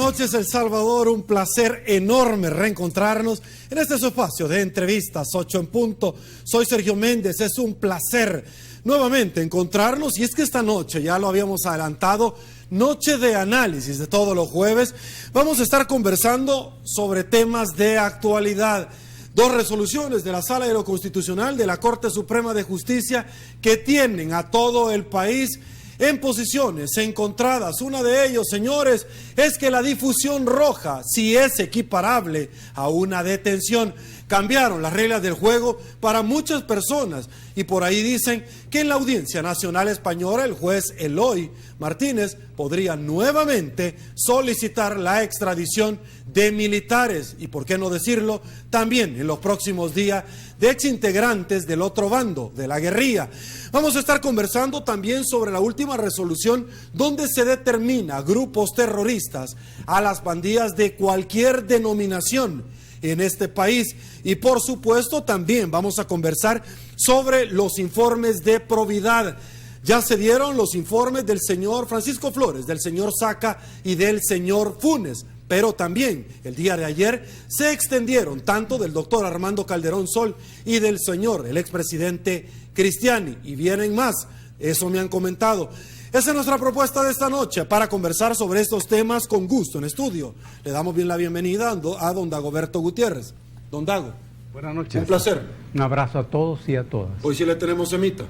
noches, El Salvador. Un placer enorme reencontrarnos en este su espacio de entrevistas, 8 en punto. Soy Sergio Méndez, es un placer nuevamente encontrarnos. Y es que esta noche, ya lo habíamos adelantado, noche de análisis de todos los jueves. Vamos a estar conversando sobre temas de actualidad. Dos resoluciones de la Sala de lo Constitucional de la Corte Suprema de Justicia que tienen a todo el país en posiciones encontradas. Una de ellos, señores, es que la difusión roja, si es equiparable a una detención. Cambiaron las reglas del juego para muchas personas y por ahí dicen que en la Audiencia Nacional Española el juez Eloy Martínez podría nuevamente solicitar la extradición de militares y, por qué no decirlo, también en los próximos días de exintegrantes del otro bando, de la guerrilla. Vamos a estar conversando también sobre la última resolución donde se determina grupos terroristas a las pandillas de cualquier denominación en este país. Y por supuesto también vamos a conversar sobre los informes de probidad. Ya se dieron los informes del señor Francisco Flores, del señor Saca y del señor Funes, pero también el día de ayer se extendieron tanto del doctor Armando Calderón Sol y del señor, el expresidente Cristiani, y vienen más, eso me han comentado. Esa es nuestra propuesta de esta noche para conversar sobre estos temas con gusto en estudio. Le damos bien la bienvenida a don Dagoberto Gutiérrez. Don Dago. Buenas noches. Un placer. Un abrazo a todos y a todas. Hoy sí le tenemos semita.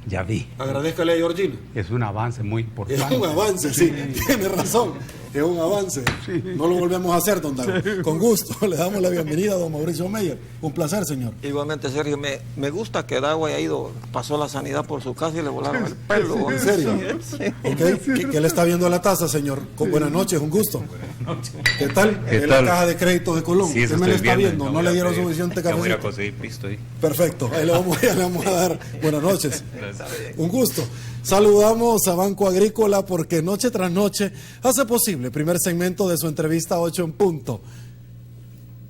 Ya vi. Agradezcale a Georgina. Es un avance muy importante. Es un avance, sí. Tiene razón. Es un avance. Sí. No lo volvemos a hacer, don Dago. Sí. Con gusto. Le damos la bienvenida a don Mauricio Meyer. Un placer, señor. Igualmente, Sergio. Me gusta que Dago haya ido, pasó la sanidad por su casa y le volaron el pelo. ¿En serio? Sí. Okay. ¿Qué le está viendo a la taza, señor? Buenas noches, un gusto. Buenas noches. ¿Qué tal? ¿Qué es tal? La caja de créditos de Colón. Sí, ¿Qué me le está viendo? ¿No le dieron suficiente café? Voy a conseguir pisto ahí. Perfecto. Ahí le vamos a dar. Buenas noches. Un gusto. Saludamos a Banco Agrícola porque noche tras noche hace posible el primer segmento de su entrevista 8 en punto.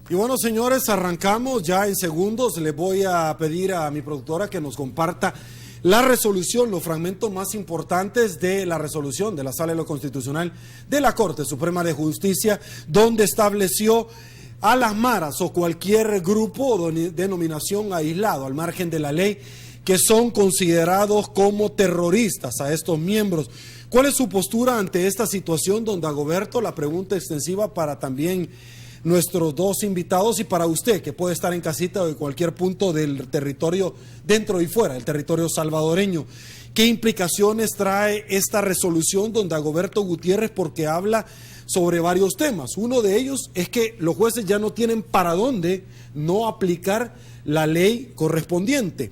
Y bueno, señores, arrancamos ya en segundos. Le voy a pedir a mi productora que nos comparta la resolución, los fragmentos más importantes de la resolución de la Sala de lo Constitucional de la Corte Suprema de Justicia, donde estableció a las maras o cualquier grupo o denominación aislado al margen de la ley que son considerados como terroristas a estos miembros. ¿Cuál es su postura ante esta situación, don Dagoberto? La pregunta extensiva para también nuestros dos invitados y para usted, que puede estar en casita o en cualquier punto del territorio, dentro y fuera del territorio salvadoreño. ¿Qué implicaciones trae esta resolución, don Dagoberto Gutiérrez? Porque habla sobre varios temas. Uno de ellos es que los jueces ya no tienen para dónde no aplicar la ley correspondiente,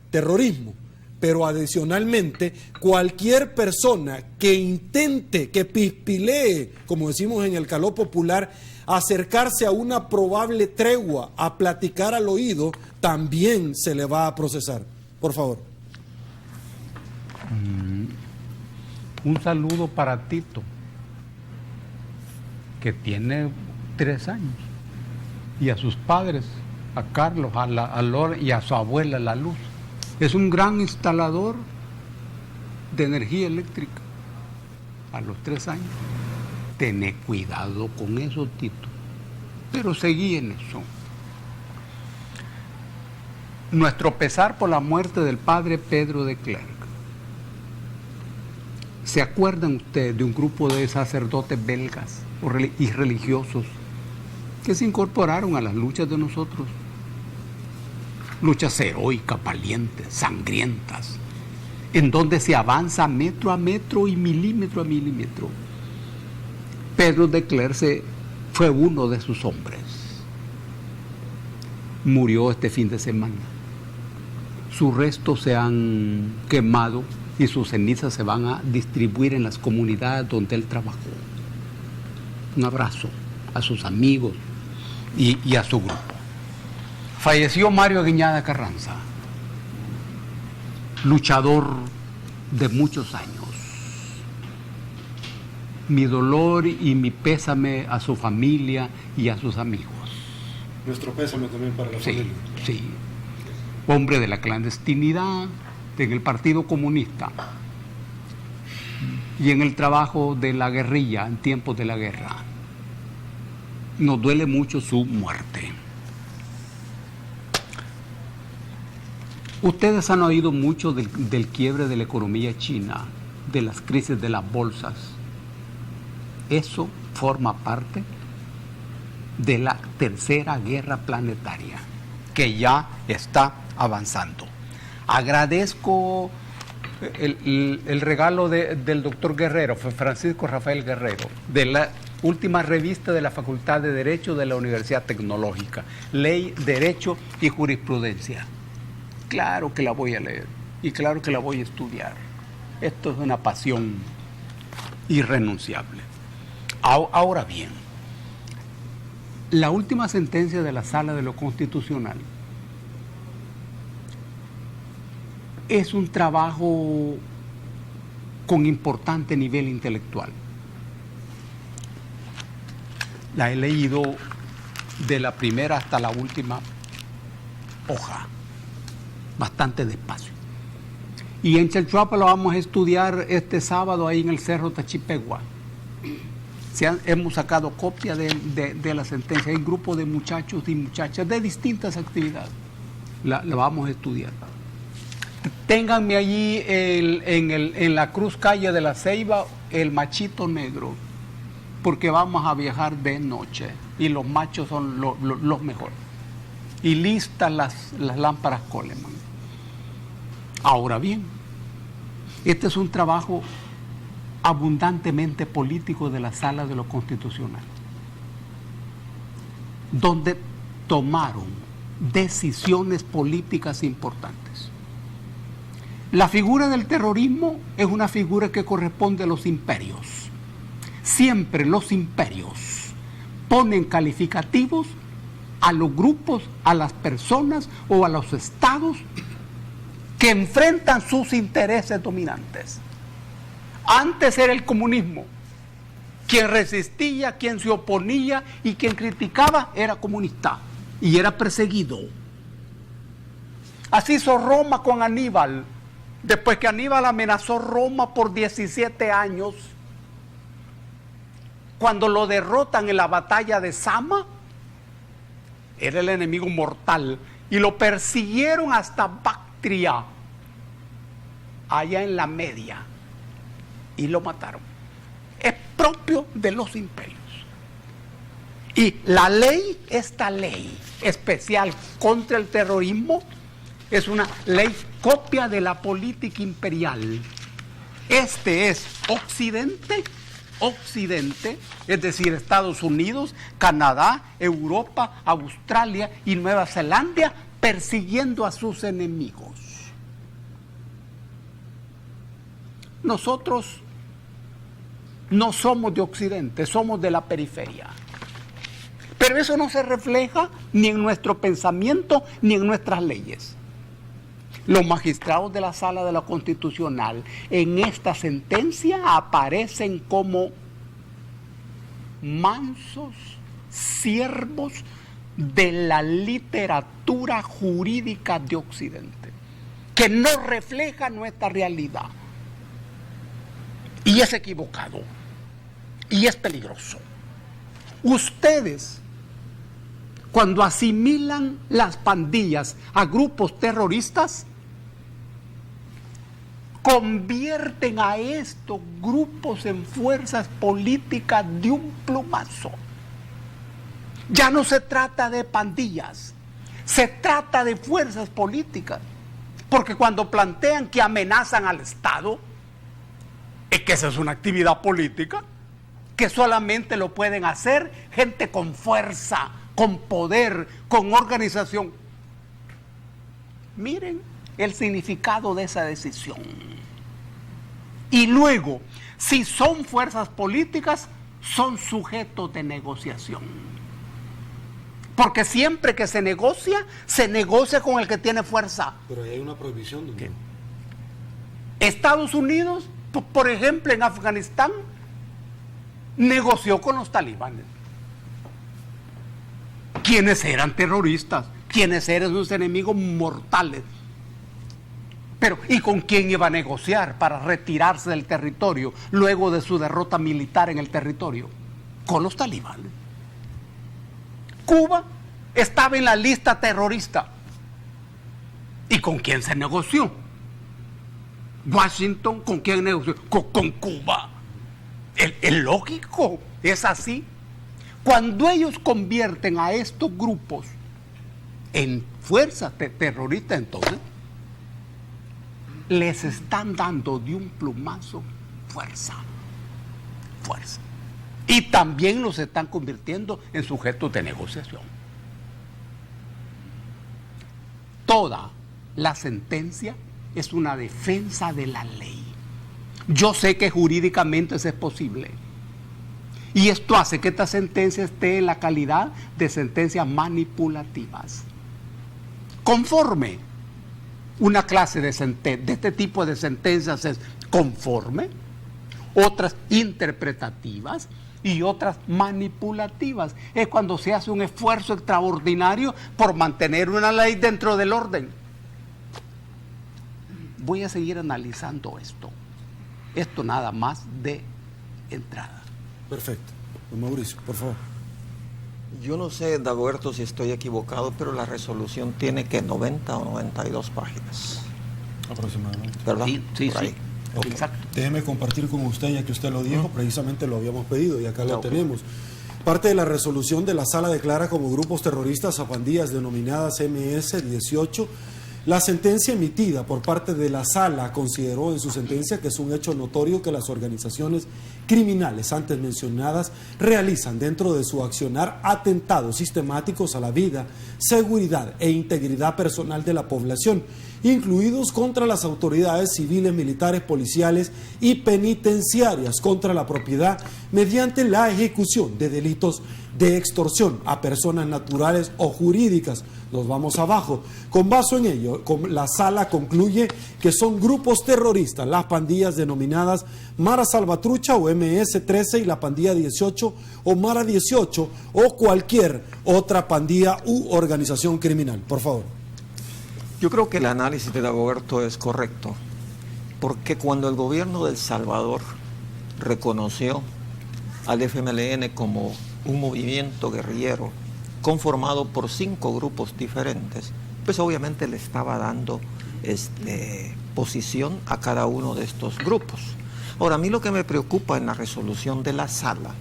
terrorismo. Pero adicionalmente, cualquier persona que intente, que pispilee, como decimos en el caló popular, acercarse a una probable tregua, a platicar al oído, también se le va a procesar. Por favor. Un saludo para Tito, que tiene 3 años, y a sus padres, a Carlos, a Lora y a su abuela, La Luz. Es un gran instalador de energía eléctrica a los 3 años. Tené cuidado con eso, Tito, pero seguí en eso. Nuestro pesar por la muerte del padre Pedro de Klerk. ¿Se acuerdan ustedes de un grupo de sacerdotes belgas y religiosos que se incorporaron a las luchas de nosotros? Luchas heroicas, valientes, sangrientas, en donde se avanza metro a metro y milímetro a milímetro. Pedro de Klerk fue uno de sus hombres. Murió este fin de semana. Sus restos se han quemado y sus cenizas se van a distribuir en las comunidades donde él trabajó. Un abrazo a sus amigos y a su grupo. Falleció Mario Guiñada Carranza, luchador de muchos años. Mi dolor y mi pésame a su familia y a sus amigos. Nuestro pésame también para la familia. Sí. Hombre de la clandestinidad, en el Partido Comunista y en el trabajo de la guerrilla en tiempos de la guerra. nos duele mucho su muerte. Ustedes han oído mucho del quiebre de la economía china, de las crisis de las bolsas. Eso forma parte de la tercera guerra planetaria, que ya está avanzando. Agradezco el regalo del doctor Guerrero, Francisco Rafael Guerrero, de la última revista de la Facultad de Derecho de la Universidad Tecnológica, Ley, Derecho y Jurisprudencia. Claro que la voy a leer y claro que la voy a estudiar. Esto es una pasión irrenunciable. Ahora bien, la última sentencia de la Sala de lo Constitucional es un trabajo con importante nivel intelectual. La he leído de la primera hasta la última hoja, bastante despacio. Y en Chalchuapa lo vamos a estudiar este sábado ahí en el Cerro Tachipegua. Hemos sacado copia de la sentencia. Hay un grupo de muchachos y muchachas de distintas actividades. La vamos a estudiar. Ténganme allí en la Cruz Calle de la Ceiba el machito negro, porque vamos a viajar de noche y los machos son los mejores. Y listas las lámparas Coleman. Ahora bien, este es un trabajo abundantemente político de la Sala de lo Constitucional, donde tomaron decisiones políticas importantes. La figura del terrorismo es una figura que corresponde a los imperios. Siempre los imperios ponen calificativos a los grupos, a las personas o a los estados que enfrentan sus intereses dominantes. Antes era el comunismo. Quien resistía, quien se oponía y quien criticaba era comunista y era perseguido. Así hizo Roma con Aníbal. Después que Aníbal amenazó Roma por 17 años, cuando lo derrotan en la batalla de Zama, era el enemigo mortal y lo persiguieron hasta Bactria, allá en la Media, y lo mataron. Es propio de los imperios. Y la ley, esta ley especial contra el terrorismo, es una ley copia de la política imperial. Este es Occidente, es decir, Estados Unidos, Canadá, Europa, Australia y Nueva Zelanda, persiguiendo a sus enemigos. Nosotros no somos de Occidente, somos de la periferia. Pero eso no se refleja ni en nuestro pensamiento ni en nuestras leyes. Los magistrados de la Sala de la Constitucional en esta sentencia aparecen como mansos siervos de la literatura jurídica de Occidente, que no refleja nuestra realidad. Y es equivocado. Y es peligroso. Ustedes, cuando asimilan las pandillas a grupos terroristas, convierten a estos grupos en fuerzas políticas de un plumazo. Ya no se trata de pandillas, se trata de fuerzas políticas. Porque cuando plantean que amenazan al Estado, es que esa es una actividad política que solamente lo pueden hacer gente con fuerza, con poder, con organización. Miren el significado de esa decisión. Y luego, si son fuerzas políticas, son sujetos de negociación. Porque siempre que se negocia con el que tiene fuerza. Pero ahí hay una prohibición, ¿no? Estados Unidos, por ejemplo, en Afganistán, negoció con los talibanes. Quienes eran terroristas, quienes eran sus enemigos mortales. Pero, ¿y con quién iba a negociar para retirarse del territorio luego de su derrota militar en el territorio? Con los talibanes. Cuba estaba en la lista terrorista. ¿Y con quién se negoció? Washington, ¿con quién negoció? Con Cuba. Es lógico, es así. Cuando ellos convierten a estos grupos en fuerzas terroristas, entonces les están dando de un plumazo fuerza. Y también los están convirtiendo en sujetos de negociación. Toda la sentencia es una defensa de la ley. Yo sé que jurídicamente eso es posible. Y esto hace que esta sentencia esté en la calidad de sentencias manipulativas. Conforme. Una clase de este tipo de sentencias es conforme, otras interpretativas y otras manipulativas. Es cuando se hace un esfuerzo extraordinario por mantener una ley dentro del orden. Voy a seguir analizando esto. Esto nada más de entrada. Perfecto. Don Mauricio, por favor. Yo no sé, Dagoberto, si estoy equivocado, pero la resolución tiene que 90 o 92 páginas. Aproximadamente. ¿Verdad? Sí. Okay. Exacto. Déjeme compartir con usted, ya que usted lo dijo, precisamente lo habíamos pedido y acá lo Okay. tenemos. Parte de la resolución de la Sala declara como grupos terroristas a pandillas denominadas MS-18. La sentencia emitida por parte de la Sala consideró en su sentencia que es un hecho notorio que las organizaciones criminales antes mencionadas realizan dentro de su accionar atentados sistemáticos a la vida, seguridad e integridad personal de la población, incluidos contra las autoridades civiles, militares, policiales y penitenciarias, contra la propiedad mediante la ejecución de delitos de extorsión a personas naturales o jurídicas. Nos vamos abajo. Con base en ello, la Sala concluye que son grupos terroristas las pandillas denominadas Mara Salvatrucha o MS-13 y la pandilla 18 o Mara 18 o cualquier otra pandilla u organización criminal. Por favor. Yo creo que el análisis de Dagoberto es correcto, porque cuando el gobierno de El Salvador reconoció al FMLN como un movimiento guerrillero conformado por 5 grupos diferentes, pues obviamente le estaba dando posición a cada uno de estos grupos. Ahora, a mí lo que me preocupa en la resolución de la Sala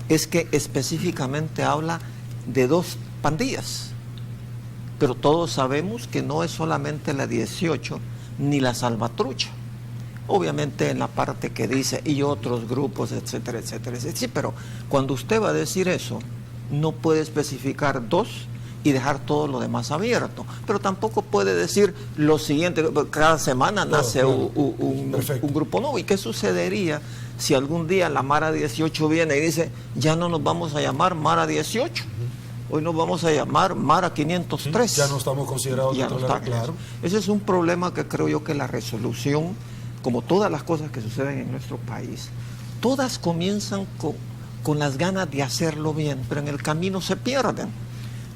es que específicamente habla de 2 pandillas, pero todos sabemos que no es solamente la 18 ni la Salvatrucha. Obviamente en la parte que dice y otros grupos, etcétera, etcétera, etcétera. Sí, pero cuando usted va a decir eso, no puede especificar 2 y dejar todo lo demás abierto. Pero tampoco puede decir lo siguiente, cada semana nace un grupo nuevo. ¿Y qué sucedería si algún día la Mara 18 viene y dice, ya no nos vamos a llamar Mara 18? Hoy nos vamos a llamar Mara 503. Ya no estamos considerados ya no está, claro. Ese es un problema que creo yo que la resolución, como todas las cosas que suceden en nuestro país, todas comienzan con las ganas de hacerlo bien, pero en el camino se pierden.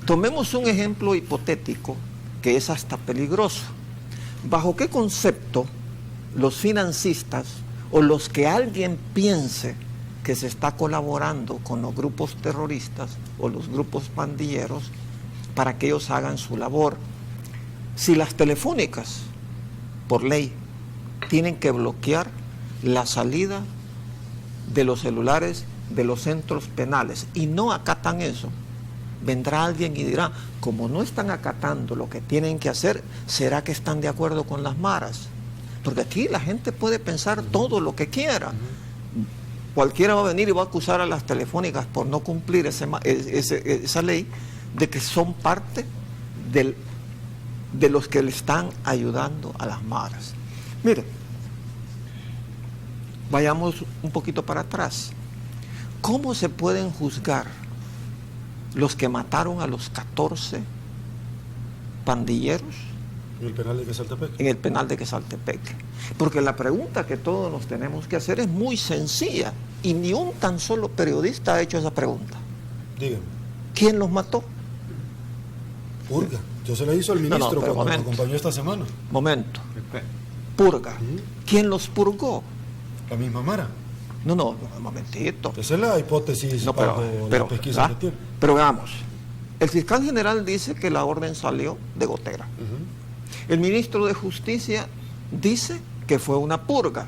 Tomemos un ejemplo hipotético que es hasta peligroso. ¿Bajo qué concepto los financistas o los que alguien piense que se está colaborando con los grupos terroristas o los grupos pandilleros para que ellos hagan su labor? Si las telefónicas, por ley, tienen que bloquear la salida de los celulares de los centros penales y no acatan eso, vendrá alguien y dirá, como no están acatando lo que tienen que hacer, ¿será que están de acuerdo con las maras? Porque aquí la gente puede pensar todo lo que quiera. Cualquiera va a venir y va a acusar a las telefónicas por no cumplir esa ley de que son parte de los que le están ayudando a las maras. Mire, vayamos un poquito para atrás. ¿Cómo se pueden juzgar los que mataron a los 14 pandilleros en el penal de Quesaltepec? En el penal de Quesaltepec. Porque la pregunta que todos nos tenemos que hacer es muy sencilla y ni un tan solo periodista ha hecho esa pregunta. Dígame. ¿Quién los mató? Purga. Yo se la hizo al ministro cuando me acompañó esta semana. Momento. Purga. ¿Quién los purgó? La misma Mara. No, un momentito. Esa es la hipótesis no, bajo la pesquisa que tiene. Pero veamos, El fiscal general dice que la orden salió de Gotera. El ministro de Justicia dice que fue una purga.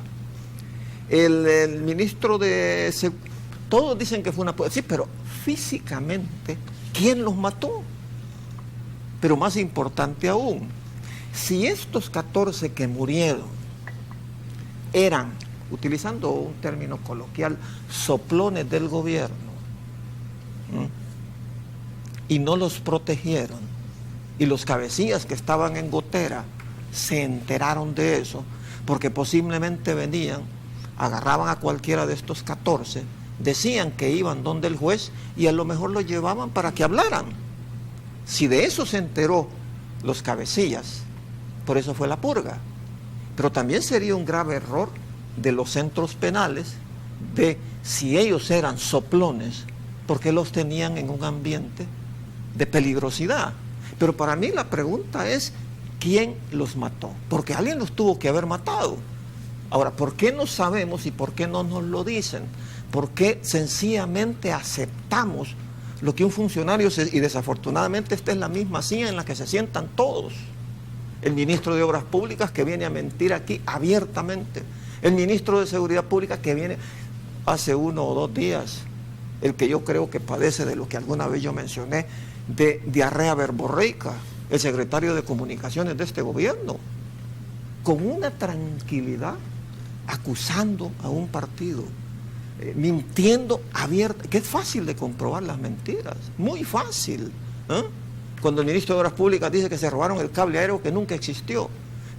El ministro de... Todos dicen que fue una purga. Sí, pero físicamente, ¿quién los mató? Pero más importante aún, si estos 14 que murieron eran, utilizando un término coloquial, soplones del gobierno, y no los protegieron, y los cabecillas que estaban en Gotera se enteraron de eso, porque posiblemente venían, agarraban a cualquiera de estos 14, decían que iban donde el juez y a lo mejor lo llevaban para que hablaran. Si de eso se enteró los cabecillas, por eso fue la purga. Pero también sería un grave error de los centros penales de si ellos eran soplones, porque los tenían en un ambiente de peligrosidad. Pero para mí la pregunta es, ¿quién los mató? Porque alguien los tuvo que haber matado. Ahora, ¿por qué no sabemos y por qué no nos lo dicen? ¿Por qué sencillamente aceptamos lo que un funcionario, y desafortunadamente esta es la misma silla en la que se sientan todos? El ministro de Obras Públicas que viene a mentir aquí abiertamente, el ministro de Seguridad Pública que viene hace 1 o 2 días, el que yo creo que padece de lo que alguna vez yo mencioné, de diarrea verborreica, el secretario de Comunicaciones de este gobierno, con una tranquilidad, acusando a un partido, mintiendo abierta, que es fácil de comprobar las mentiras, muy fácil. Cuando el ministro de Obras Públicas dice que se robaron el cable aéreo que nunca existió,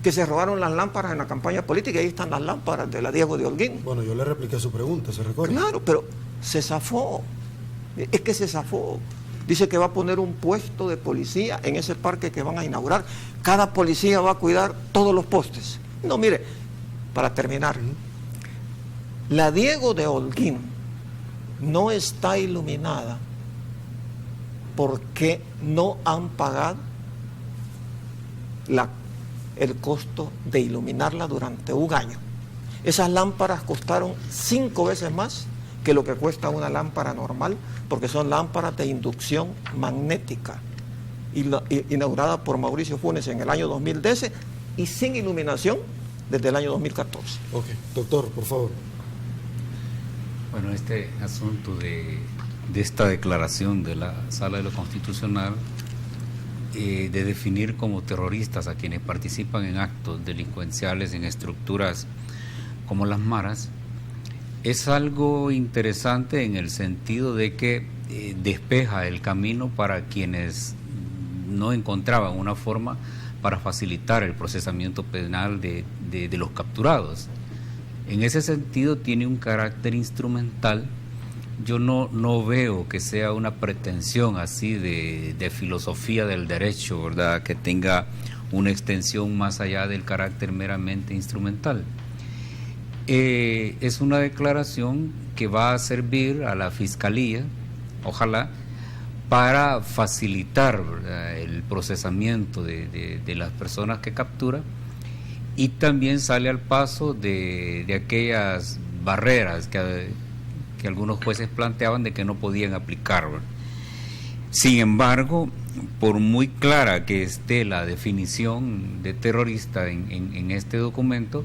que se robaron las lámparas en la campaña política, y ahí están las lámparas de la Diego de Holguín. Bueno, yo le repliqué su pregunta, ¿se recuerda? Claro, pero se zafó, es que se zafó. Dice que va a poner un puesto de policía en ese parque que van a inaugurar. Cada policía va a cuidar todos los postes. No, mire, para terminar, la Diego de Holguín no está iluminada porque no han pagado el costo de iluminarla durante un año. Esas lámparas costaron 5 veces más que lo que cuesta una lámpara normal, porque son lámparas de inducción magnética, inaugurada por Mauricio Funes en el año 2010 y sin iluminación desde el año 2014. Ok, doctor, por favor. Bueno, este asunto de esta declaración de la Sala de lo Constitucional, de definir como terroristas a quienes participan en actos delincuenciales en estructuras como las maras, es algo interesante en el sentido de que despeja el camino para quienes no encontraban una forma para facilitar el procesamiento penal de los capturados. En ese sentido tiene un carácter instrumental. Yo no veo que sea una pretensión así de filosofía del derecho, ¿verdad?, que tenga una extensión más allá del carácter meramente instrumental. Es una declaración que va a servir a la Fiscalía, ojalá, para facilitar, ¿verdad?, el procesamiento de las personas que captura, y también sale al paso de aquellas barreras que algunos jueces planteaban de que no podían aplicar, ¿verdad? Sin embargo, por muy clara que esté la definición de terrorista en este documento,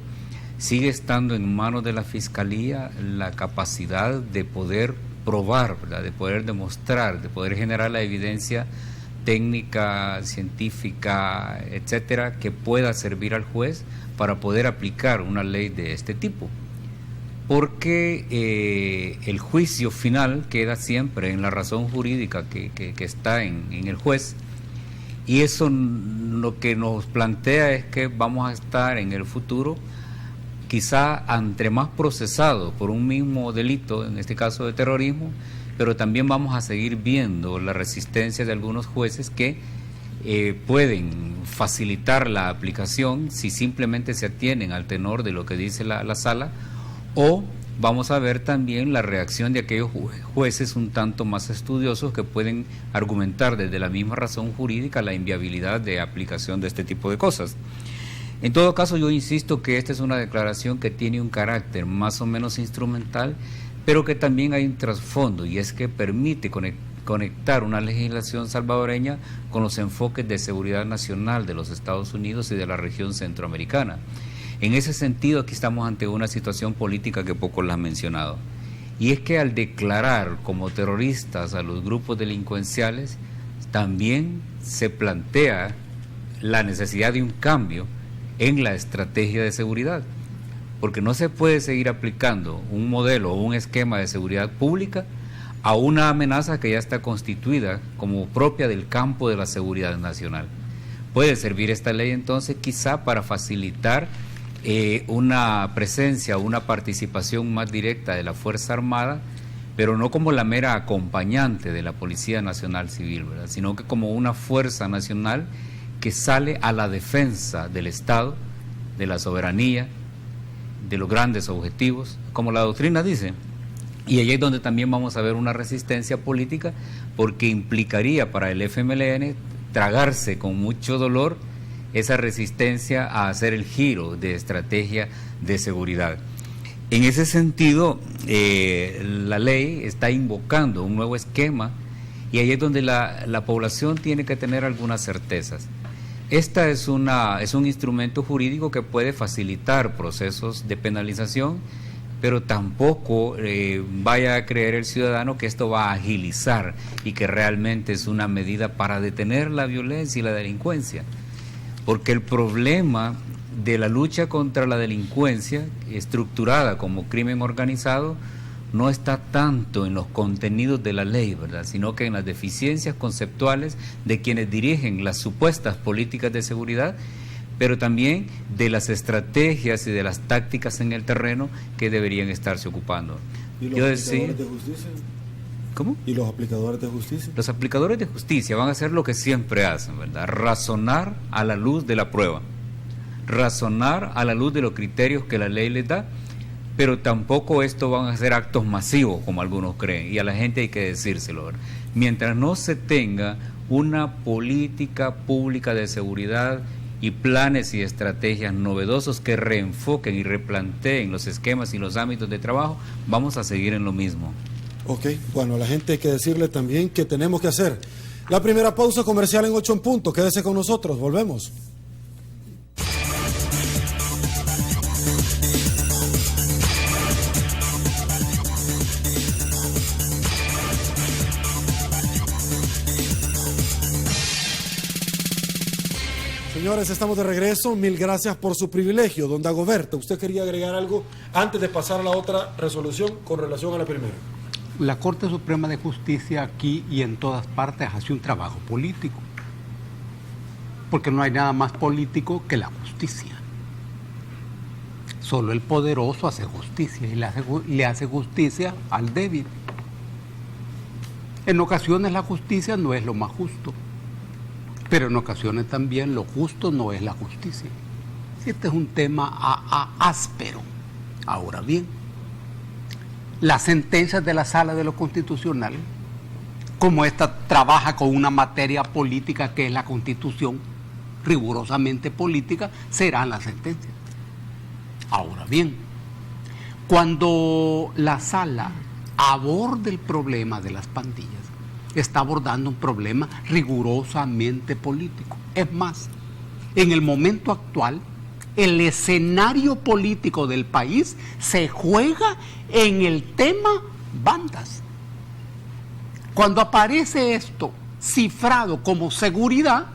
sigue estando en manos de la Fiscalía la capacidad de poder probar, ¿verdad?, de poder demostrar, de poder generar la evidencia técnica, científica, etcétera, que pueda servir al juez para poder aplicar una ley de este tipo. Porque el juicio final queda siempre en la razón jurídica que está en el juez, y eso lo que nos plantea es que vamos a estar en el futuro quizá entre más procesados por un mismo delito, en este caso de terrorismo, pero también vamos a seguir viendo la resistencia de algunos jueces que pueden facilitar la aplicación si simplemente se atienen al tenor de lo que dice la sala, o vamos a ver también la reacción de aquellos jueces un tanto más estudiosos que pueden argumentar desde la misma razón jurídica la inviabilidad de aplicación de este tipo de cosas. En todo caso, yo insisto que esta es una declaración que tiene un carácter más o menos instrumental, pero que también hay un trasfondo, y es que permite conectar una legislación salvadoreña con los enfoques de seguridad nacional de los Estados Unidos y de la región centroamericana. En ese sentido, aquí estamos ante una situación política que poco la han mencionado, y es que al declarar como terroristas a los grupos delincuenciales, también se plantea la necesidad de un cambio en la estrategia de seguridad, porque no se puede seguir aplicando un modelo o un esquema de seguridad pública a una amenaza que ya está constituida como propia del campo de la seguridad nacional. Puede servir esta ley entonces quizá para facilitar una presencia, una participación más directa de la Fuerza Armada, pero no como la mera acompañante de la Policía Nacional Civil, ¿verdad?, sino que como una fuerza nacional que sale a la defensa del Estado, de la soberanía, de los grandes objetivos, como la doctrina dice. Y ahí es donde también vamos a ver una resistencia política, porque implicaría para el FMLN tragarse con mucho dolor esa resistencia a hacer el giro de estrategia de seguridad. En ese sentido, la ley está invocando un nuevo esquema, y ahí es donde la población tiene que tener algunas certezas. Esta es un instrumento jurídico que puede facilitar procesos de penalización, pero tampoco vaya a creer el ciudadano que esto va a agilizar y que realmente es una medida para detener la violencia y la delincuencia. Porque el problema de la lucha contra la delincuencia estructurada como crimen organizado no está tanto en los contenidos de la ley, ¿verdad?, sino que en las deficiencias conceptuales de quienes dirigen las supuestas políticas de seguridad, pero también de las estrategias y de las tácticas en el terreno que deberían estarse ocupando. ¿Y los aplicadores de justicia? ¿Cómo? ¿Y los aplicadores de justicia? Los aplicadores de justicia van a hacer lo que siempre hacen, ¿verdad?, razonar a la luz de la prueba, razonar a la luz de los criterios que la ley les da, pero tampoco esto van a ser actos masivos como algunos creen, y a la gente hay que decírselo, ¿verdad? Mientras no se tenga una política pública de seguridad y planes y estrategias novedosos que reenfoquen y replanteen los esquemas y los ámbitos de trabajo, vamos a seguir en lo mismo. Ok, bueno, a la gente hay que decirle también que tenemos que hacer la primera pausa comercial en 8 en punto. Quédese con nosotros, volvemos. Señores, estamos de regreso. Mil gracias por su privilegio. Don Dagoberto, ¿usted quería agregar algo antes de pasar a la otra resolución con relación a la primera? La Corte Suprema de Justicia aquí y en todas partes hace un trabajo político, porque no hay nada más político que la justicia. Solo el poderoso hace justicia y le hace justicia al débil. En ocasiones la justicia no es lo más justo, pero en ocasiones también lo justo no es la justicia. Este es un tema áspero. Ahora bien, las sentencias de la Sala de lo Constitucional, como esta trabaja con una materia política que es la Constitución, rigurosamente política, serán las sentencias. Ahora bien, cuando la Sala aborda el problema de las pandillas, está abordando un problema rigurosamente político. Es más, en el momento actual, el escenario político del país se juega en el tema bandas. Cuando aparece esto cifrado como seguridad,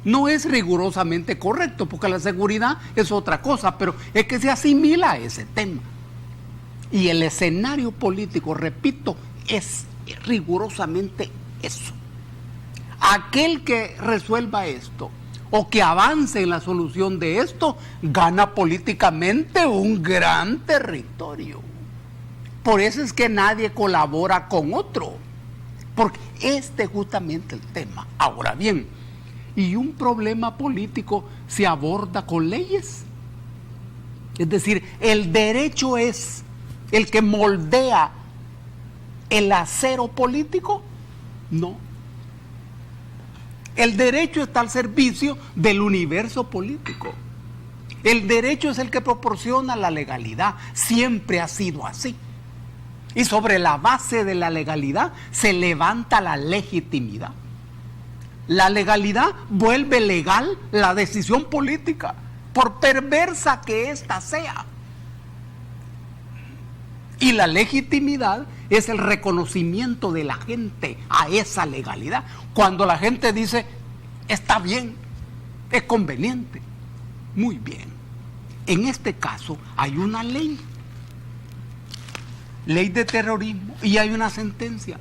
no es rigurosamente correcto, porque la seguridad es otra cosa, pero es que se asimila a ese tema. Y el escenario político, repito, es rigurosamente eso. Aquel que resuelva esto o que avance en la solución de esto, gana políticamente un gran territorio. Por eso es que nadie colabora con otro, porque este es justamente el tema. Ahora bien, ¿y un problema político se aborda con leyes? Es decir, ¿el derecho es el que moldea el acero político? No. El derecho está al servicio del universo político. El derecho es el que proporciona la legalidad. Siempre ha sido así. Y sobre la base de la legalidad se levanta la legitimidad. La legalidad vuelve legal la decisión política, por perversa que ésta sea. Y la legitimidad es el reconocimiento de la gente a esa legalidad. Cuando la gente dice, está bien, es conveniente, muy bien. En este caso hay una ley de terrorismo, y hay una sentencia.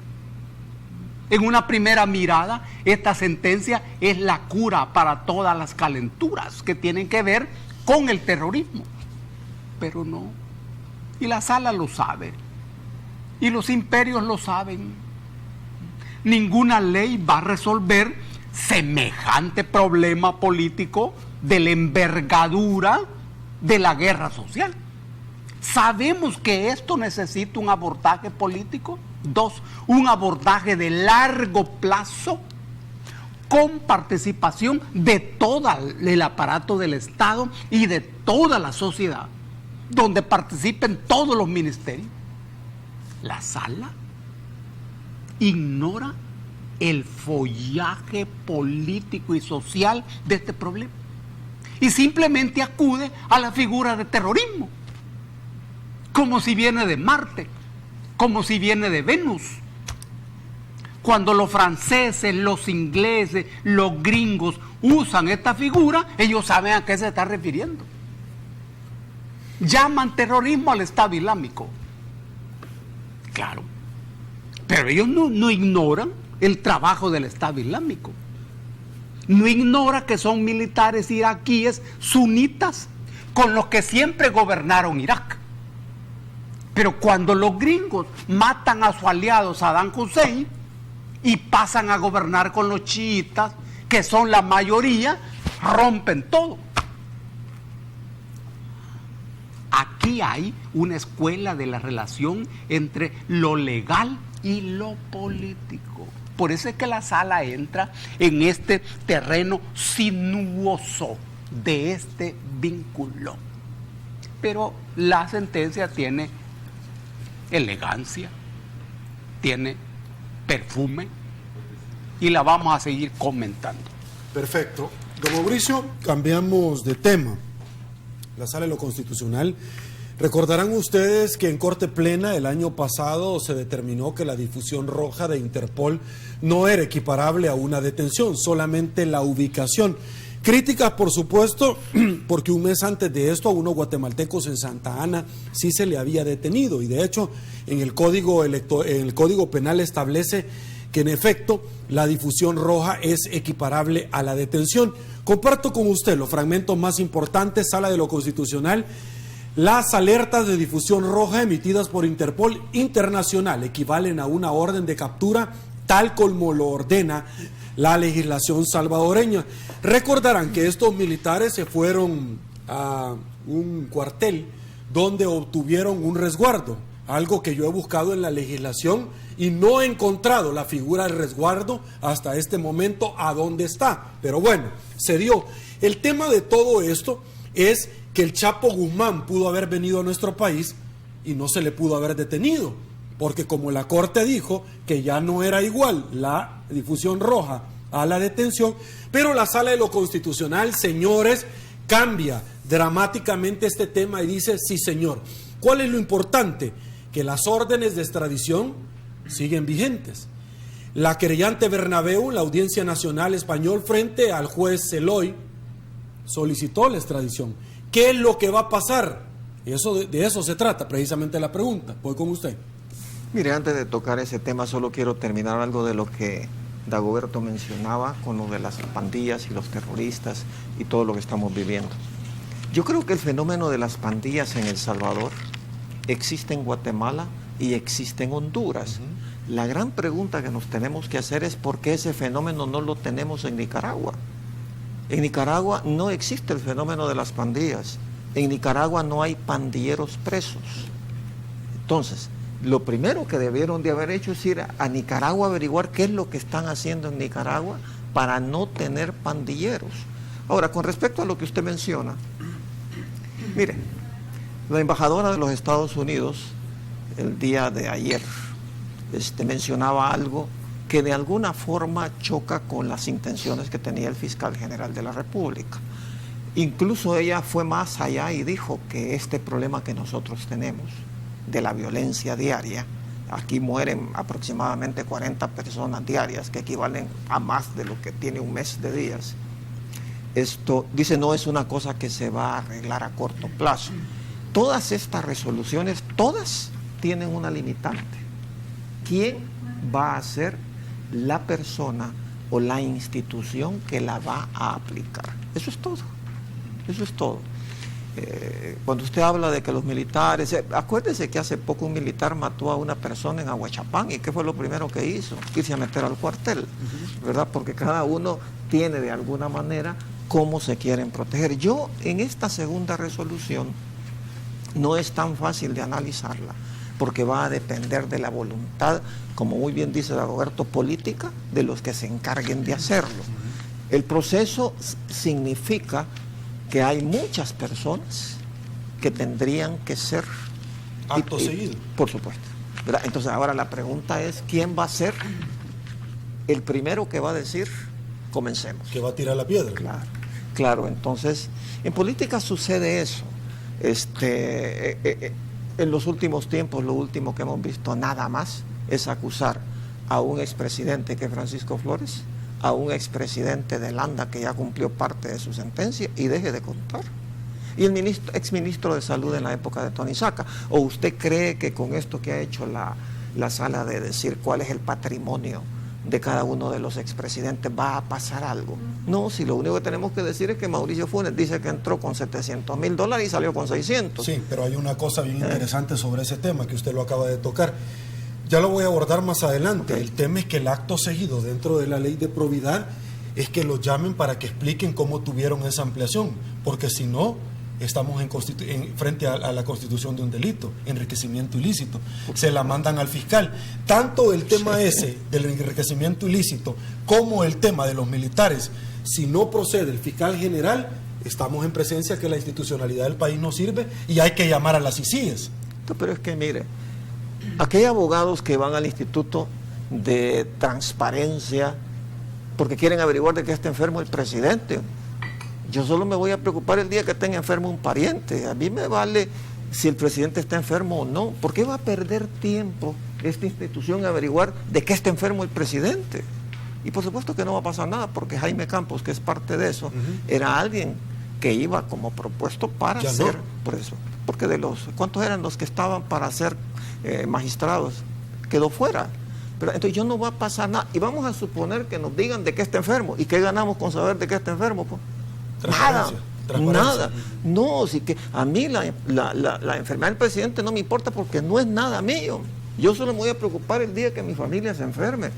En una primera mirada, esta sentencia es la cura para todas las calenturas que tienen que ver con el terrorismo. Pero no. Y la sala lo sabe. Y los imperios lo saben. Ninguna ley va a resolver semejante problema político de la envergadura de la guerra social. Sabemos que esto necesita un abordaje político. 2, un abordaje de largo plazo con participación de todo el aparato del Estado y de toda la sociedad, donde participen todos los ministerios. La sala ignora el follaje político y social de este problema y simplemente acude a la figura de terrorismo, como si viene de Marte, como si viene de Venus. Cuando los franceses, los ingleses, los gringos usan esta figura, ellos saben a qué se está refiriendo. Llaman terrorismo al Estado Islámico. Claro. Pero ellos no ignoran el trabajo del Estado Islámico. No ignora que son militares iraquíes sunitas con los que siempre gobernaron Irak. Pero cuando los gringos matan a su aliado Saddam Hussein y pasan a gobernar con los chiitas, que son la mayoría, rompen todo. Aquí hay una escuela de la relación entre lo legal y lo político. Por eso es que la sala entra en este terreno sinuoso de este vínculo. Pero la sentencia tiene elegancia, tiene perfume, y la vamos a seguir comentando. Perfecto. Don Mauricio, cambiamos de tema. La Sala de lo Constitucional. Recordarán ustedes que en Corte Plena el año pasado se determinó que la difusión roja de Interpol no era equiparable a una detención, solamente la ubicación. Críticas, por supuesto, porque un mes antes de esto a unos guatemaltecos en Santa Ana sí se le había detenido, y de hecho en el Código Penal establece que en efecto la difusión roja es equiparable a la detención. Comparto con usted los fragmentos más importantes. Sala de lo Constitucional. Las alertas de difusión roja emitidas por Interpol Internacional equivalen a una orden de captura tal como lo ordena la legislación salvadoreña. Recordarán que estos militares se fueron a un cuartel donde obtuvieron un resguardo, algo que yo he buscado en la legislación y no he encontrado la figura del resguardo hasta este momento a dónde está. Pero bueno, se dio. El tema de todo esto es que el Chapo Guzmán pudo haber venido a nuestro país y no se le pudo haber detenido, porque como la Corte dijo que ya no era igual la difusión roja a la detención, pero la Sala de lo Constitucional, señores, cambia dramáticamente este tema y dice, sí señor, ¿cuál es lo importante? Que las órdenes de extradición siguen vigentes. La querellante Bernabeu, la Audiencia Nacional Español, frente al juez Eloy, solicitó la extradición. ¿Qué es lo que va a pasar? De eso se trata precisamente la pregunta. Voy con usted. Mire, antes de tocar ese tema, solo quiero terminar algo de lo que Dagoberto mencionaba con lo de las pandillas y los terroristas y todo lo que estamos viviendo. Yo creo que el fenómeno de las pandillas en El Salvador existe en Guatemala y existe en Honduras. La gran pregunta que nos tenemos que hacer es por qué ese fenómeno no lo tenemos en Nicaragua. En Nicaragua no existe el fenómeno de las pandillas. En Nicaragua no hay pandilleros presos. Entonces, lo primero que debieron de haber hecho es ir a Nicaragua a averiguar qué es lo que están haciendo en Nicaragua para no tener pandilleros. Ahora, con respecto a lo que usted menciona, mire, la embajadora de los Estados Unidos el día de ayer mencionaba algo que de alguna forma choca con las intenciones que tenía el fiscal general de la República. Incluso ella fue más allá y dijo que este problema que nosotros tenemos de la violencia diaria, aquí mueren aproximadamente 40 personas diarias, que equivalen a más de lo que tiene un mes de días. Esto, dice, no es una cosa que se va a arreglar a corto plazo. Todas estas resoluciones, todas tienen una limitante. ¿Quién va a ser la persona o la institución que la va a aplicar? Eso es todo. Eso es todo. Cuando usted habla de que los militares, acuérdese que hace poco un militar mató a una persona en Ahuachapán, y ¿qué fue lo primero que hizo? Irse a meter al cuartel, ¿verdad? Porque cada uno tiene de alguna manera cómo se quieren proteger. Yo en esta segunda resolución no es tan fácil de analizarla, porque va a depender de la voluntad, como muy bien dice Dagoberto, política de los que se encarguen de hacerlo. El proceso significa que hay muchas personas que tendrían que ser acto seguido. Por supuesto, ¿verdad? Entonces ahora la pregunta es, ¿quién va a ser el primero que va a decir comencemos? Que va a tirar la piedra. Claro, claro. Entonces en política sucede eso. En los últimos tiempos, lo último que hemos visto nada más es acusar a un expresidente que es Francisco Flores, a un expresidente de Landa que ya cumplió parte de su sentencia, y deje de contar. Y el exministro de Salud en la época de Tony Saca. ¿O usted cree que con esto que ha hecho la sala de decir cuál es el patrimonio de cada uno de los expresidentes va a pasar algo? No, si lo único que tenemos que decir es que Mauricio Funes dice que entró con $700,000 y salió con 600. Sí, pero hay una cosa bien interesante sobre ese tema que usted lo acaba de tocar. Ya lo voy a abordar más adelante. Okay. El tema es que el acto seguido dentro de la ley de probidad es que los llamen para que expliquen cómo tuvieron esa ampliación, porque si no, estamos frente a la constitución de un delito, enriquecimiento ilícito. Se la mandan al fiscal. Tanto el tema ese del enriquecimiento ilícito como el tema de los militares, si no procede el fiscal general, estamos en presencia que la institucionalidad del país no sirve y hay que llamar a las ICIES. Pero es que mire, aquí hay abogados que van al Instituto de Transparencia porque quieren averiguar de qué está enfermo el presidente. Yo solo me voy a preocupar el día que tenga enfermo un pariente. A mí me vale si el presidente está enfermo o no. ¿Por qué va a perder tiempo esta institución en averiguar de qué está enfermo el presidente? Y por supuesto que no va a pasar nada, porque Jaime Campos, que es parte de eso, era alguien que iba como propuesto para ser, por eso, porque de los, ¿cuántos eran los que estaban para ser magistrados? Quedó fuera. Pero entonces yo no va a pasar nada. Y vamos a suponer que nos digan de qué está enfermo. ¿Y qué ganamos con saber de qué está enfermo? Pues nada. No, sí que a mí la enfermedad del presidente no me importa porque no es nada mío. Yo solo me voy a preocupar el día que mi familia se enferme.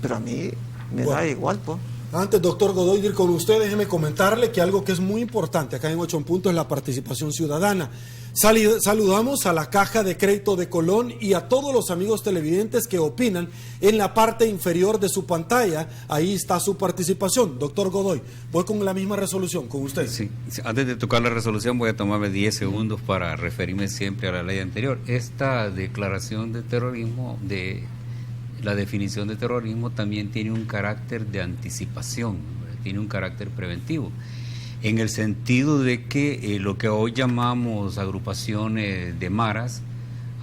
Pero a mí me da igual, pues. Antes, doctor Godoy, de ir con usted, déjeme comentarle que algo que es muy importante acá en 8 en Punto es la participación ciudadana. Saludamos a la Caja de Crédito de Colón y a todos los amigos televidentes que opinan en la parte inferior de su pantalla. Ahí está su participación. Doctor Godoy, voy con la misma resolución, con usted. Sí, antes de tocar la resolución voy a tomarme 10 segundos para referirme siempre a la ley anterior. Esta declaración de terrorismo, la definición de terrorismo también tiene un carácter de anticipación, tiene un carácter preventivo, en el sentido de que lo que hoy llamamos agrupaciones de maras,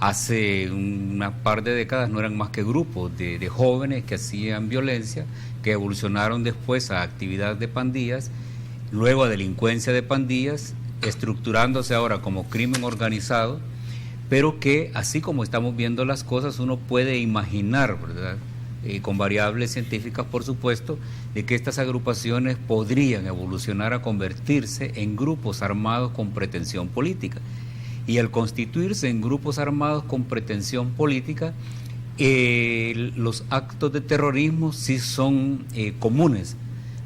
hace una par de décadas no eran más que grupos de jóvenes que hacían violencia, que evolucionaron después a actividad de pandillas, luego a delincuencia de pandillas, estructurándose ahora como crimen organizado, pero que así como estamos viendo las cosas, uno puede imaginar, ¿verdad? Con variables científicas, por supuesto, de que estas agrupaciones podrían evolucionar a convertirse en grupos armados con pretensión política. Y al constituirse en grupos armados con pretensión política, los actos de terrorismo sí son comunes,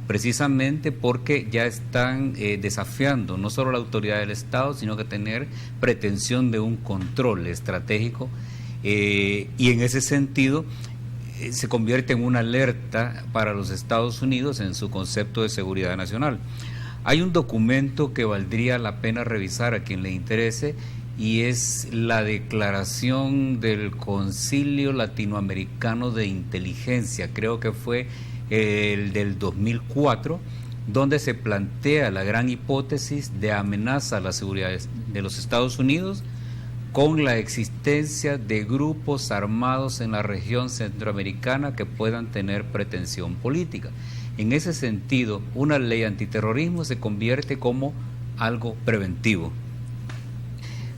precisamente porque ya están desafiando no solo la autoridad del Estado, sino que tener pretensión de un control estratégico, y en ese sentido se convierte en una alerta para los Estados Unidos en su concepto de seguridad nacional. Hay un documento que valdría la pena revisar a quien le interese, y es la declaración del Concilio Latinoamericano de Inteligencia, creo que fue el del 2004, donde se plantea la gran hipótesis de amenaza a la seguridad de los Estados Unidos con la existencia de grupos armados en la región centroamericana que puedan tener pretensión política. En ese sentido, una ley antiterrorismo se convierte como algo preventivo.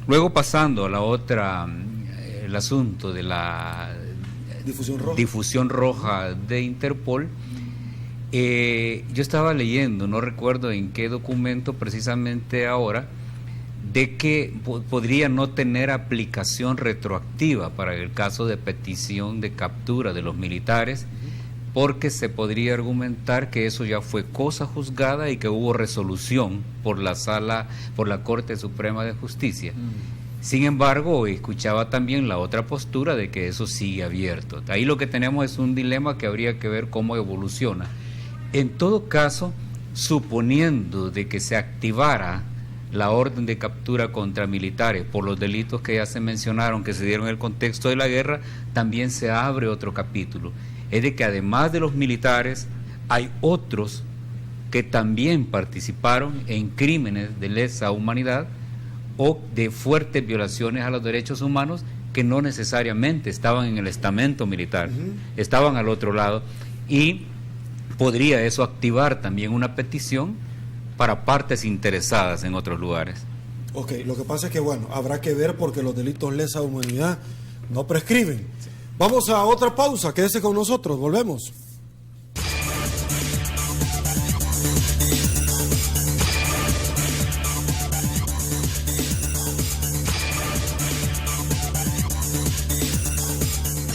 Luego, pasando a la otra, el asunto de la difusión roja de Interpol, yo estaba leyendo, no recuerdo en qué documento precisamente ahora, de que podría no tener aplicación retroactiva para el caso de petición de captura de los militares, porque se podría argumentar que eso ya fue cosa juzgada y que hubo resolución por la Corte Suprema de Justicia. Sin embargo, escuchaba también la otra postura de que eso sigue abierto. Ahí lo que tenemos es un dilema que habría que ver cómo evoluciona. En todo caso, suponiendo de que se activara la orden de captura contra militares por los delitos que ya se mencionaron, que se dieron en el contexto de la guerra, también se abre otro capítulo. Es de que además de los militares, hay otros que también participaron en crímenes de lesa humanidad o de fuertes violaciones a los derechos humanos que no necesariamente estaban en el estamento militar, estaban al otro lado, y podría eso activar también una petición para partes interesadas en otros lugares. Ok, lo que pasa es que, bueno, habrá que ver porque los delitos lesa humanidad no prescriben. Sí. Vamos a otra pausa, quédese con nosotros, volvemos.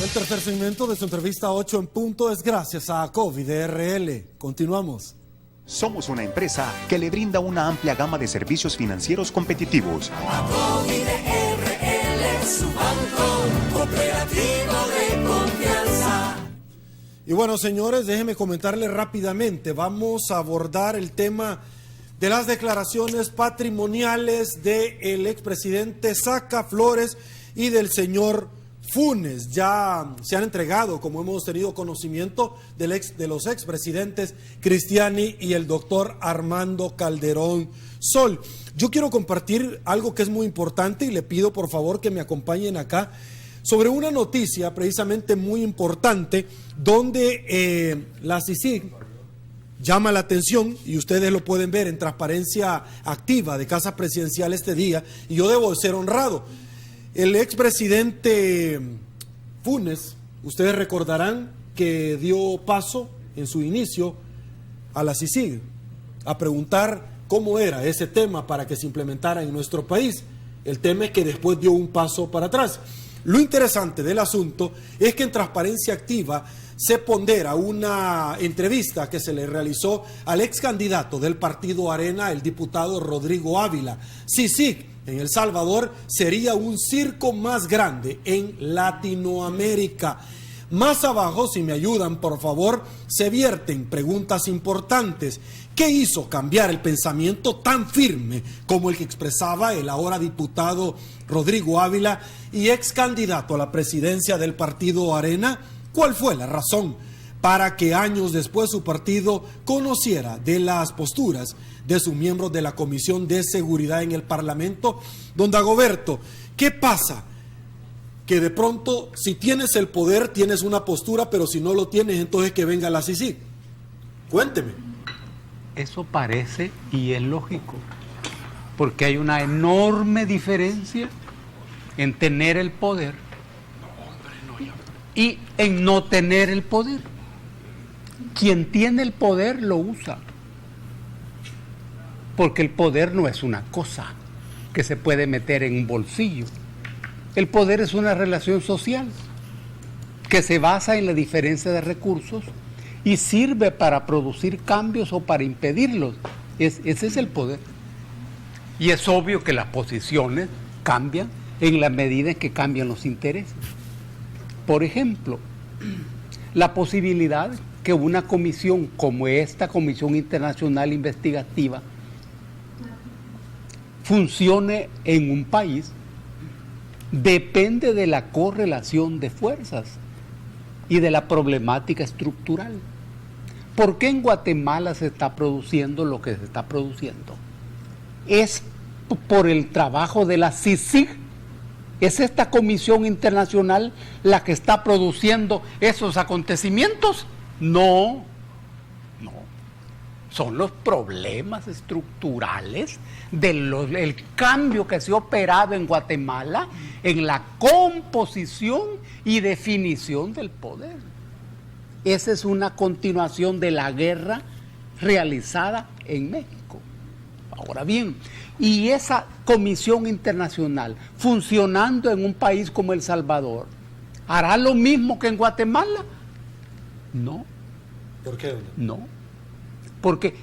El tercer segmento de su entrevista 8 en punto es gracias a COVID RL. Continuamos. Somos una empresa que le brinda una amplia gama de servicios financieros competitivos. RL, su banco cooperativo de confianza. Y bueno, señores, déjenme comentarles rápidamente. Vamos a abordar el tema de las declaraciones patrimoniales del expresidente Saca Flores y del señor Funes. Ya se han entregado, como hemos tenido conocimiento, de los expresidentes Cristiani y el doctor Armando Calderón Sol. Yo quiero compartir algo que es muy importante y le pido por favor que me acompañen acá sobre una noticia precisamente muy importante donde la CICIG llama la atención y ustedes lo pueden ver en Transparencia Activa de Casa Presidencial este día, y yo debo ser honrado. El expresidente Funes, ustedes recordarán que dio paso en su inicio a la CICIG a preguntar cómo era ese tema para que se implementara en nuestro país. El tema es que después dio un paso para atrás. Lo interesante del asunto es que en Transparencia Activa se pondera una entrevista que se le realizó al ex candidato del partido Arena, el diputado Rodrigo Ávila. CICIG en El Salvador sería un circo más grande en Latinoamérica. Más abajo, si me ayudan por favor, se vierten preguntas importantes. ¿Qué hizo cambiar el pensamiento tan firme como el que expresaba el ahora diputado Rodrigo Ávila y ex candidato a la presidencia del partido Arena? ¿Cuál fue la razón para que años después su partido conociera de las posturas de sus miembros de la Comisión de Seguridad en el Parlamento? Don Dagoberto, ¿qué pasa? Que de pronto, si tienes el poder, tienes una postura, pero si no lo tienes, entonces que venga la CICIG. Cuénteme. Eso parece y es lógico, porque hay una enorme diferencia en tener el poder y en no tener el poder. Quien tiene el poder lo usa, porque el poder no es una cosa que se puede meter en un bolsillo. El poder es una relación social que se basa en la diferencia de recursos y sirve para producir cambios o para impedirlos. Ese es el poder. Y es obvio que las posiciones cambian en la medida en que cambian los intereses. Por ejemplo, la posibilidad que una comisión como esta Comisión Internacional Investigativa funcione en un país depende de la correlación de fuerzas y de la problemática estructural. ¿Por qué en Guatemala se está produciendo lo que se está produciendo? Es por el trabajo de la CICIG. ¿Es esta comisión internacional la que está produciendo esos acontecimientos? No, no. Son los problemas estructurales del cambio que se ha operado en Guatemala en la composición y definición del poder. Esa es una continuación de la guerra realizada en México. Ahora bien, y esa comisión internacional funcionando en un país como El Salvador, ¿hará lo mismo que en Guatemala? No. ¿Por qué? No, porque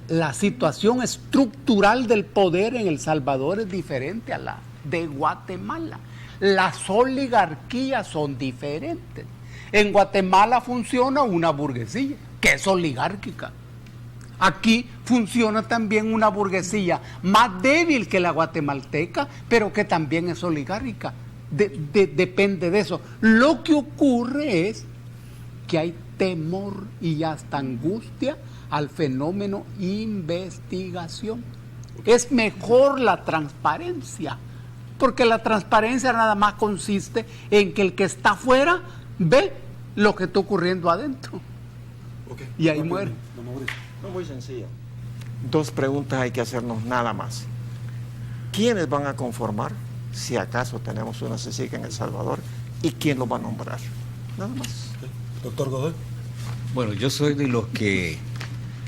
la situación estructural del poder en El Salvador es diferente a la de Guatemala. Las oligarquías son diferentes. En Guatemala funciona una burguesía que es oligárquica. Aquí funciona también una burguesía más débil que la guatemalteca, pero que también es oligárquica. Depende de eso. Lo que ocurre es que hay temor y hasta angustia al fenómeno investigación. Es mejor la transparencia, porque la transparencia nada más consiste en que el que está afuera ve lo que está ocurriendo adentro. Okay. Y ahí muere. No, muy sencillo. Dos preguntas hay que hacernos nada más. ¿Quiénes van a conformar, si acaso tenemos una CICIG en El Salvador, y quién los va a nombrar? Nada más. Doctor Godoy. Bueno, yo soy de los que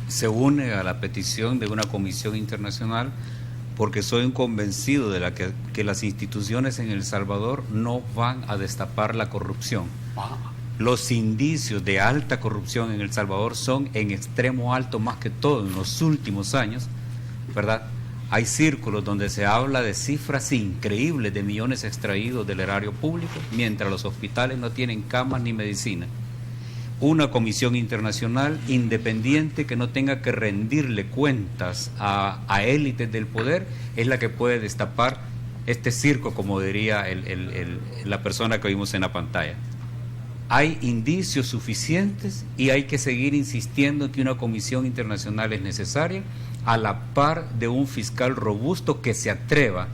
se une a la petición de una comisión internacional porque soy un convencido de que las instituciones en El Salvador no van a destapar la corrupción. Los indicios de alta corrupción en El Salvador son en extremo alto, más que todo en los últimos años, ¿verdad? Hay círculos donde se habla de cifras increíbles de millones extraídos del erario público, mientras los hospitales no tienen camas ni medicina. Una comisión internacional independiente que no tenga que rendirle cuentas a élites del poder es la que puede destapar este circo, como diría la persona que vimos en la pantalla. Hay indicios suficientes y hay que seguir insistiendo en que una comisión internacional es necesaria, a la par de un fiscal robusto que se atreva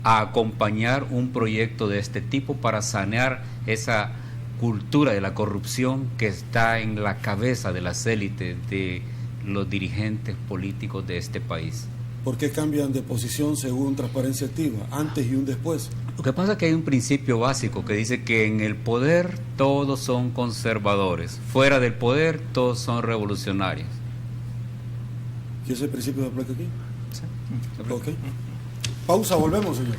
a acompañar un proyecto de este tipo para sanear esa cultura de la corrupción que está en la cabeza de las élites de los dirigentes políticos de este país. ¿Por qué cambian de posición según Transparencia Activa, antes y un después? Lo que pasa es que hay un principio básico que dice que en el poder todos son conservadores, fuera del poder todos son revolucionarios. ¿Y ese principio se aplica aquí? Sí. Ok. Pausa, volvemos, señor.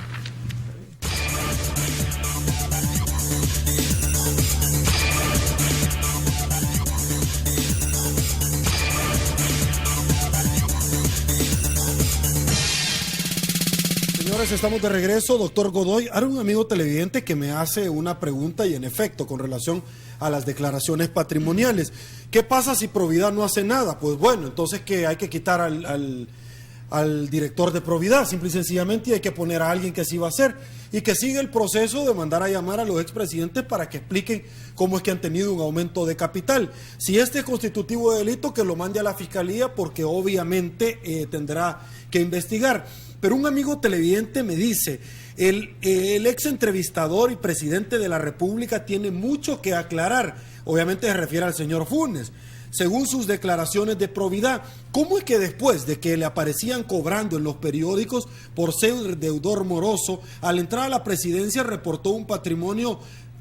Señores, estamos de regreso. Doctor Godoy, ahora un amigo televidente que me hace una pregunta y en efecto con relación a las declaraciones patrimoniales. ¿Qué pasa si Providad no hace nada? Pues bueno, entonces que hay que quitar al director de Providad, simple y sencillamente, y hay que poner a alguien que sí va a hacer y que siga el proceso de mandar a llamar a los expresidentes para que expliquen cómo es que han tenido un aumento de capital. Si este es constitutivo de delito, que lo mande a la fiscalía porque obviamente tendrá que investigar. Pero un amigo televidente me dice, el ex entrevistador y presidente de la República tiene mucho que aclarar. Obviamente se refiere al señor Funes. Según sus declaraciones de probidad, ¿cómo es que después de que le aparecían cobrando en los periódicos por ser deudor moroso, al entrar a la presidencia reportó un patrimonio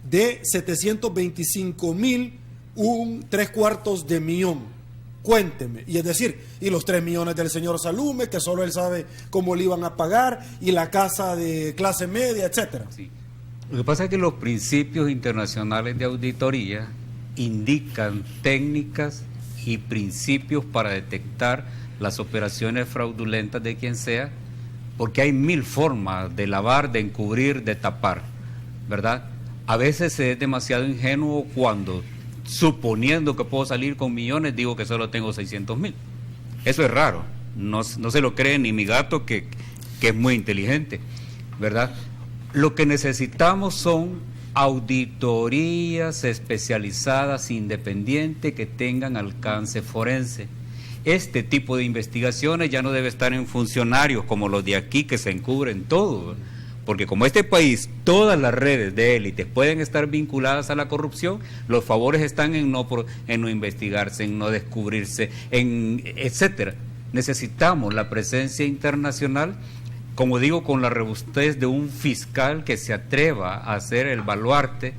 de 725,000, un 3/4 de millón? Cuénteme. Y es decir, y los 3 millones del señor Salume, que solo él sabe cómo le iban a pagar, y la casa de clase media, etcétera. Sí. Lo que pasa es que los principios internacionales de auditoría indican técnicas y principios para detectar las operaciones fraudulentas de quien sea, porque hay 1000 formas de lavar, de encubrir, de tapar, ¿verdad? A veces se es demasiado ingenuo cuando, suponiendo que puedo salir con millones, digo que solo tengo 600,000. Eso es raro, no se lo cree ni mi gato que es muy inteligente, ¿verdad? Lo que necesitamos son auditorías especializadas, independientes, que tengan alcance forense. Este tipo de investigaciones ya no debe estar en funcionarios como los de aquí, que se encubren todo, porque como este país, todas las redes de élites pueden estar vinculadas a la corrupción, los favores están en no investigarse, en no descubrirse, etcétera. Necesitamos la presencia internacional, como digo, con la robustez de un fiscal que se atreva a hacer el baluarte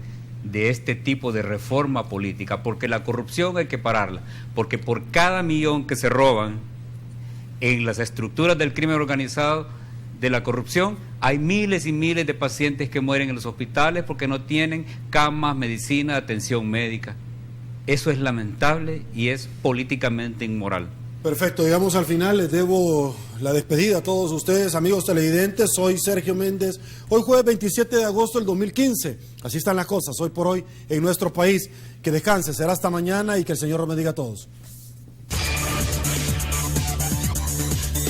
de este tipo de reforma política, porque la corrupción hay que pararla, porque por cada millón que se roban en las estructuras del crimen organizado, de la corrupción, hay miles y miles de pacientes que mueren en los hospitales porque no tienen camas, medicina, atención médica. Eso es lamentable y es políticamente inmoral. Perfecto, llegamos al final, les debo la despedida a todos ustedes, amigos televidentes. Soy Sergio Méndez, hoy jueves 27 de agosto del 2015, así están las cosas hoy por hoy en nuestro país. Que descanse, será hasta mañana y que el Señor los bendiga a todos.